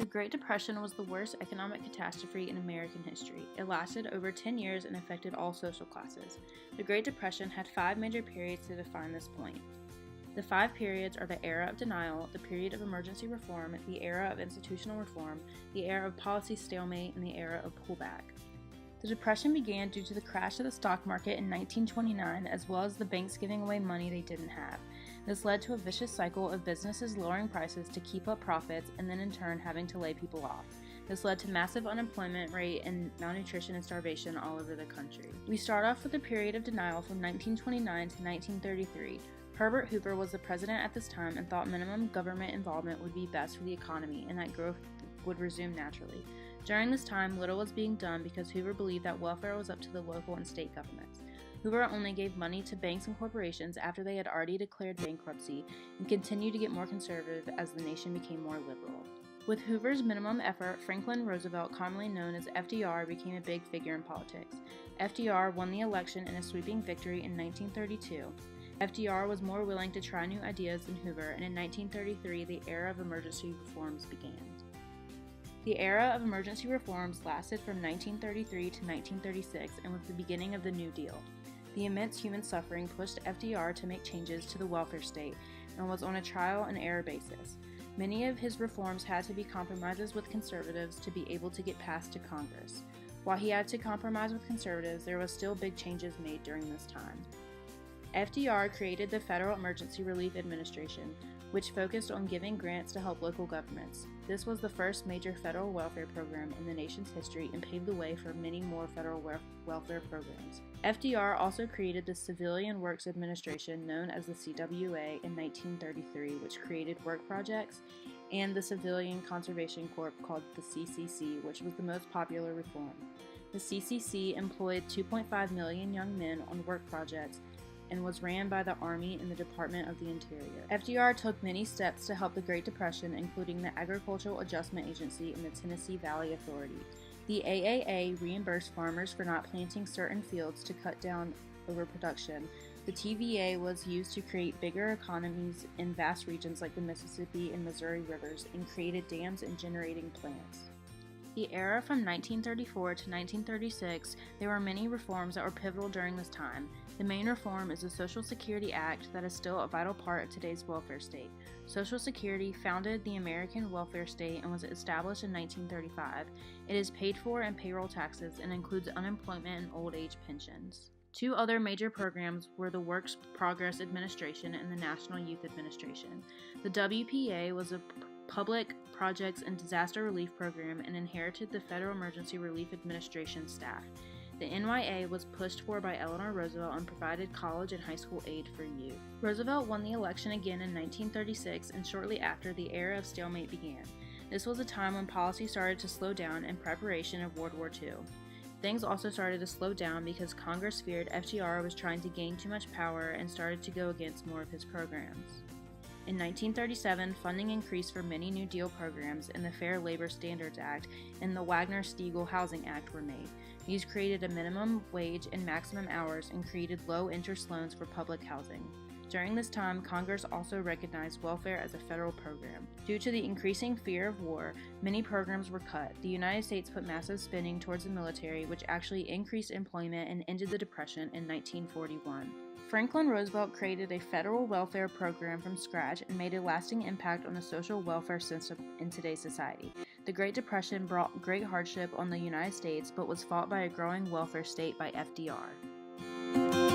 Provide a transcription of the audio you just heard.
Great Depression was the worst economic catastrophe in American history. It lasted over 10 years and affected all social classes. The Great Depression had 5 major periods to define this point. The 5 periods are the era of denial, the period of emergency reform, the era of institutional reform, the era of policy stalemate, and the era of pullback. The Depression began due to the crash of the stock market in 1929, as well as the banks giving away money they didn't have. This led to a vicious cycle of businesses lowering prices to keep up profits and then in turn having to lay people off. This led to massive unemployment rate and malnutrition and starvation all over the country. We start off with a period of denial from 1929 to 1933. Herbert Hoover was the president at this time and thought minimum government involvement would be best for the economy and that growth would resume naturally. During this time, little was being done because Hoover believed that welfare was up to the local and state governments. Hoover only gave money to banks and corporations after they had already declared bankruptcy and continued to get more conservative as the nation became more liberal. With Hoover's minimum effort, Franklin Roosevelt, commonly known as FDR, became a big figure in politics. FDR won the election in a sweeping victory in 1932. FDR was more willing to try new ideas than Hoover, and in 1933, the era of emergency reforms began. The era of emergency reforms lasted from 1933 to 1936 and was the beginning of the New Deal. The immense human suffering pushed FDR to make changes to the welfare state and was on a trial and error basis. Many of his reforms had to be compromises with conservatives to be able to get passed to Congress. While he had to compromise with conservatives, there was still big changes made during this time. FDR created the Federal Emergency Relief Administration, which focused on giving grants to help local governments. This was the first major federal welfare program in the nation's history and paved the way for many more federal welfare programs. FDR also created the Civilian Works Administration, known as the CWA, in 1933, which created work projects, and the Civilian Conservation Corps, called the CCC, which was the most popular reform. The CCC employed 2.5 million young men on work projects and was ran by the Army and the Department of the Interior. FDR took many steps to help the Great Depression, including the Agricultural Adjustment Agency and the Tennessee Valley Authority. The AAA reimbursed farmers for not planting certain fields to cut down overproduction. The TVA was used to create bigger economies in vast regions like the Mississippi and Missouri rivers and created dams and generating plants. The era from 1934 to 1936, there were many reforms that were pivotal during this time. The main reform is the Social Security Act that is still a vital part of today's welfare state. Social Security founded the American welfare state and was established in 1935. It is paid for in payroll taxes and includes unemployment and old age pensions. 2 other major programs were the Works Progress Administration and the National Youth Administration. The WPA was a public projects and disaster relief program and inherited the Federal Emergency Relief Administration staff. The NYA was pushed for by Eleanor Roosevelt and provided college and high school aid for youth. Roosevelt won the election again in 1936, and shortly after, the era of stalemate began. This was a time when policy started to slow down in preparation of World War II. Things also started to slow down because Congress feared FDR was trying to gain too much power and started to go against more of his programs. In 1937, funding increased for many New Deal programs, and the Fair Labor Standards Act and the Wagner-Steagall Housing Act were made. These created a minimum wage and maximum hours and created low-interest loans for public housing. During this time, Congress also recognized welfare as a federal program. Due to the increasing fear of war, many programs were cut. The United States put massive spending towards the military, which actually increased employment and ended the Depression in 1941. Franklin Roosevelt created a federal welfare program from scratch and made a lasting impact on the social welfare system in today's society. The Great Depression brought great hardship on the United States, but was fought by a growing welfare state by FDR.